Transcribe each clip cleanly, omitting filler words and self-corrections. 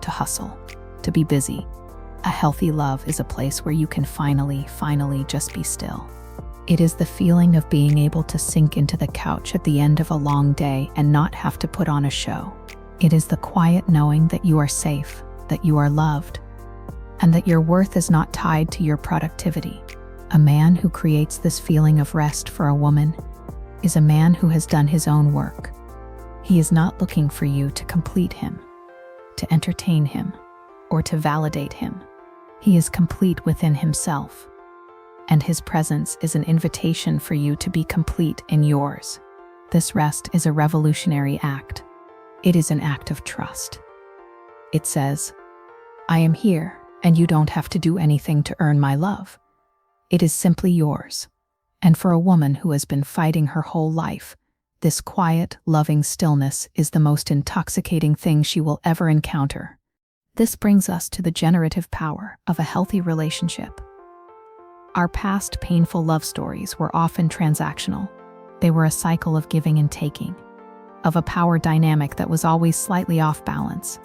to hustle, to be busy. A healthy love is a place where you can finally just be still. It is the feeling of being able to sink into the couch at the end of a long day and not have to put on a show. It is the quiet knowing that you are safe, that you are loved, and that your worth is not tied to your productivity. A man who creates this feeling of rest for a woman is a man who has done his own work. He is not looking for you to complete him, to entertain him, or to validate him. He is complete within himself, and his presence is an invitation for you to be complete in yours. This rest is a revolutionary act. It is an act of trust. It says, I am here, and you don't have to do anything to earn my love. It is simply yours. And for a woman who has been fighting her whole life, this quiet, loving stillness is the most intoxicating thing she will ever encounter. This brings us to the generative power of a healthy relationship. Our past painful love stories were often transactional. They were a cycle of giving and taking, of a power dynamic that was always slightly off balance.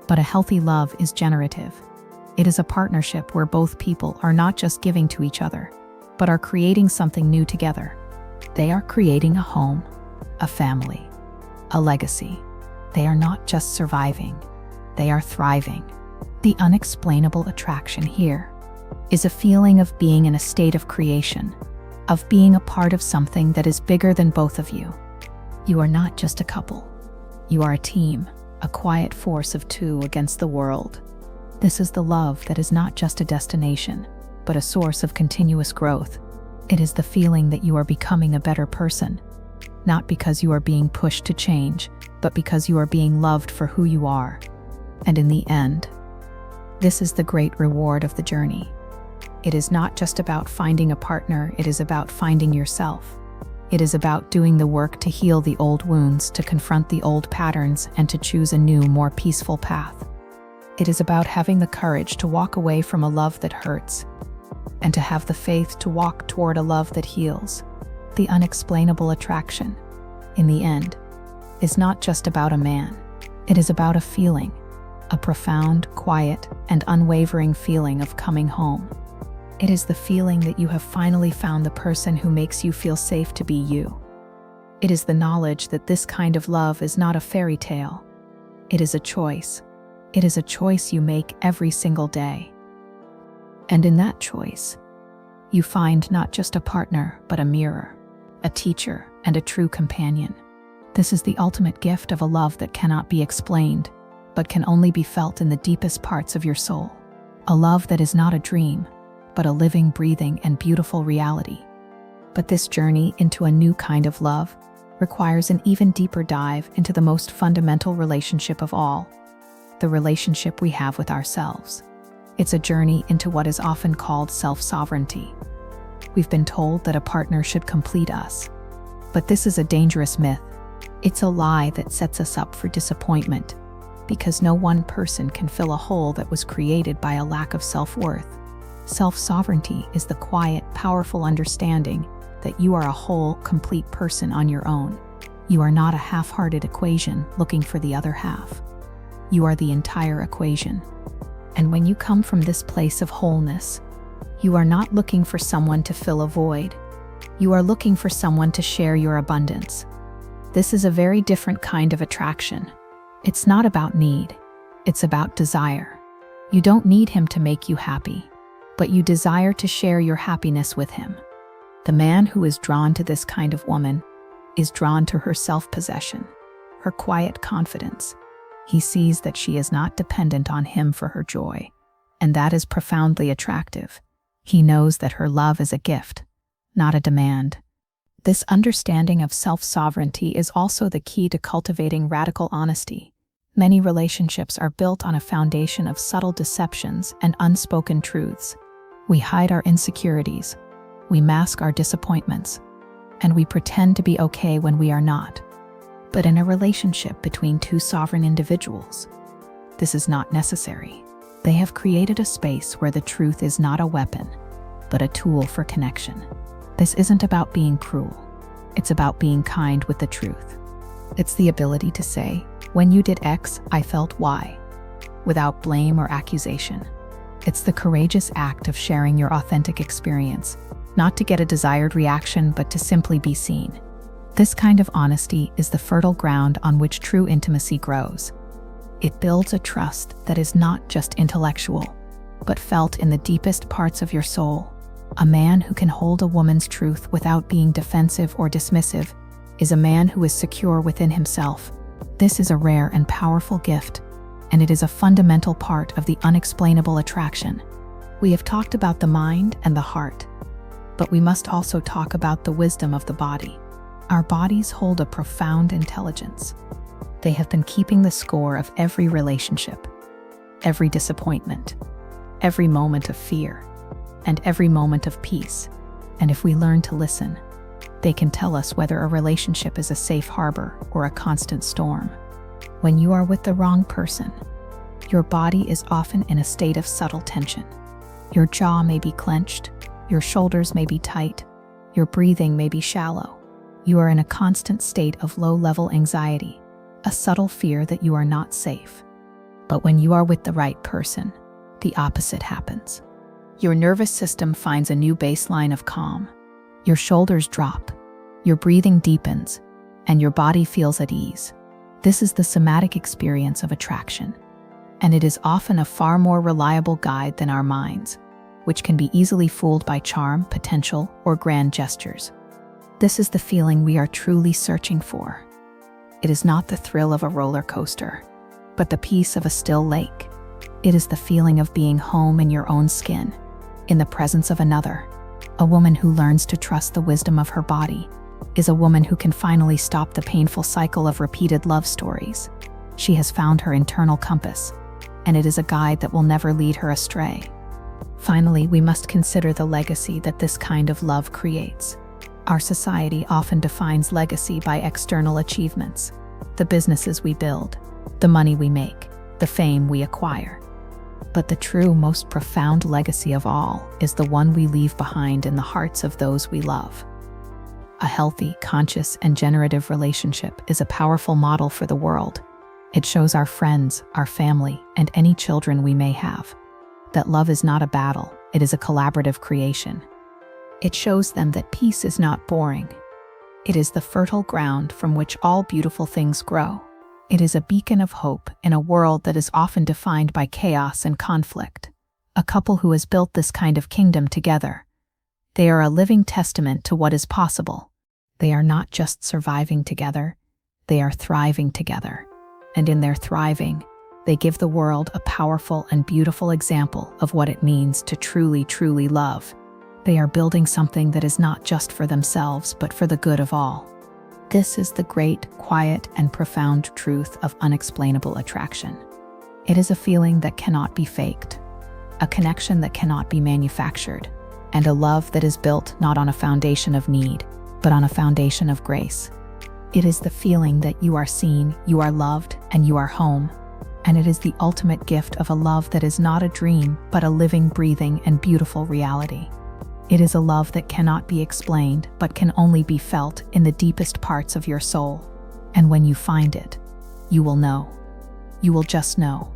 But a healthy love is generative. It is a partnership where both people are not just giving to each other, but are creating something new together. They are creating a home, a family, a legacy. They are not just surviving, they are thriving. The unexplainable attraction here is a feeling of being in a state of creation, of being a part of something that is bigger than both of you. You are not just a couple. You are a team, a quiet force of two against the world. This is the love that is not just a destination, but a source of continuous growth. It is the feeling that you are becoming a better person, not because you are being pushed to change, but because you are being loved for who you are. And in the end, this is the great reward of the journey. It is not just about finding a partner, it is about finding yourself. It is about doing the work to heal the old wounds, to confront the old patterns, and to choose a new, more peaceful path. It is about having the courage to walk away from a love that hurts, and to have the faith to walk toward a love that heals. The unexplainable attraction, in the end, is not just about a man. It is about a feeling, a profound, quiet, and unwavering feeling of coming home. It is the feeling that you have finally found the person who makes you feel safe to be you. It is the knowledge that this kind of love is not a fairy tale. It is a choice. It is a choice you make every single day. And in that choice, you find not just a partner, but a mirror, a teacher, and a true companion. This is the ultimate gift of a love that cannot be explained, but can only be felt in the deepest parts of your soul. A love that is not a dream, but a living, breathing, and beautiful reality. But this journey into a new kind of love requires an even deeper dive into the most fundamental relationship of all, the relationship we have with ourselves. It's a journey into what is often called self-sovereignty. We've been told that a partner should complete us, but this is a dangerous myth. It's a lie that sets us up for disappointment, because no one person can fill a hole that was created by a lack of self-worth. Self-sovereignty is the quiet, powerful understanding that you are a whole, complete person on your own. You are not a half-hearted equation looking for the other half. You are the entire equation. And when you come from this place of wholeness, you are not looking for someone to fill a void. You are looking for someone to share your abundance. This is a very different kind of attraction. It's not about need. It's about desire. You don't need him to make you happy, but you desire to share your happiness with him. The man who is drawn to this kind of woman is drawn to her self-possession, her quiet confidence. He sees that she is not dependent on him for her joy, and that is profoundly attractive. He knows that her love is a gift, not a demand. This understanding of self-sovereignty is also the key to cultivating radical honesty. Many relationships are built on a foundation of subtle deceptions and unspoken truths. We hide our insecurities, we mask our disappointments, and we pretend to be okay when we are not. But in a relationship between two sovereign individuals, this is not necessary. They have created a space where the truth is not a weapon, but a tool for connection. This isn't about being cruel. It's about being kind with the truth. It's the ability to say, when you did X, I felt Y. without blame or accusation. It's the courageous act of sharing your authentic experience, not to get a desired reaction, but to simply be seen. This kind of honesty is the fertile ground on which true intimacy grows. It builds a trust that is not just intellectual, but felt in the deepest parts of your soul. A man who can hold a woman's truth without being defensive or dismissive is a man who is secure within himself. This is a rare and powerful gift, and it is a fundamental part of the unexplainable attraction. We have talked about the mind and the heart, but we must also talk about the wisdom of the body. Our bodies hold a profound intelligence. They have been keeping the score of every relationship, every disappointment, every moment of fear, and every moment of peace. And if we learn to listen, they can tell us whether a relationship is a safe harbor or a constant storm. When you are with the wrong person, your body is often in a state of subtle tension. Your jaw may be clenched, your shoulders may be tight, your breathing may be shallow. You are in a constant state of low-level anxiety, a subtle fear that you are not safe. But when you are with the right person, the opposite happens. Your nervous system finds a new baseline of calm. Your shoulders drop, your breathing deepens, and your body feels at ease. This is the somatic experience of attraction, and it is often a far more reliable guide than our minds, which can be easily fooled by charm, potential, or grand gestures. This is the feeling we are truly searching for. It is not the thrill of a roller coaster, but the peace of a still lake. It is the feeling of being home in your own skin, in the presence of another. A woman who learns to trust the wisdom of her body is a woman who can finally stop the painful cycle of repeated love stories. She has found her internal compass, and it is a guide that will never lead her astray. Finally, we must consider the legacy that this kind of love creates. Our society often defines legacy by external achievements, the businesses we build, the money we make, the fame we acquire. But the true, most profound legacy of all is the one we leave behind in the hearts of those we love. A healthy, conscious, and generative relationship is a powerful model for the world. It shows our friends, our family, and any children we may have that love is not a battle, it is a collaborative creation. It shows them that peace is not boring. It is the fertile ground from which all beautiful things grow. It is a beacon of hope in a world that is often defined by chaos and conflict. A couple who has built this kind of kingdom together, they are a living testament to what is possible. They are not just surviving together, they are thriving together. And in their thriving, they give the world a powerful and beautiful example of what it means to truly, truly love. They are building something that is not just for themselves, but for the good of all. This is the great, quiet, and profound truth of unexplainable attraction. It is a feeling that cannot be faked, a connection that cannot be manufactured, and a love that is built not on a foundation of need, but on a foundation of grace. It is the feeling that you are seen, you are loved, and you are home. And it is the ultimate gift of a love that is not a dream, but a living, breathing, and beautiful reality. It is a love that cannot be explained, but can only be felt in the deepest parts of your soul. And when you find it, you will know. You will just know.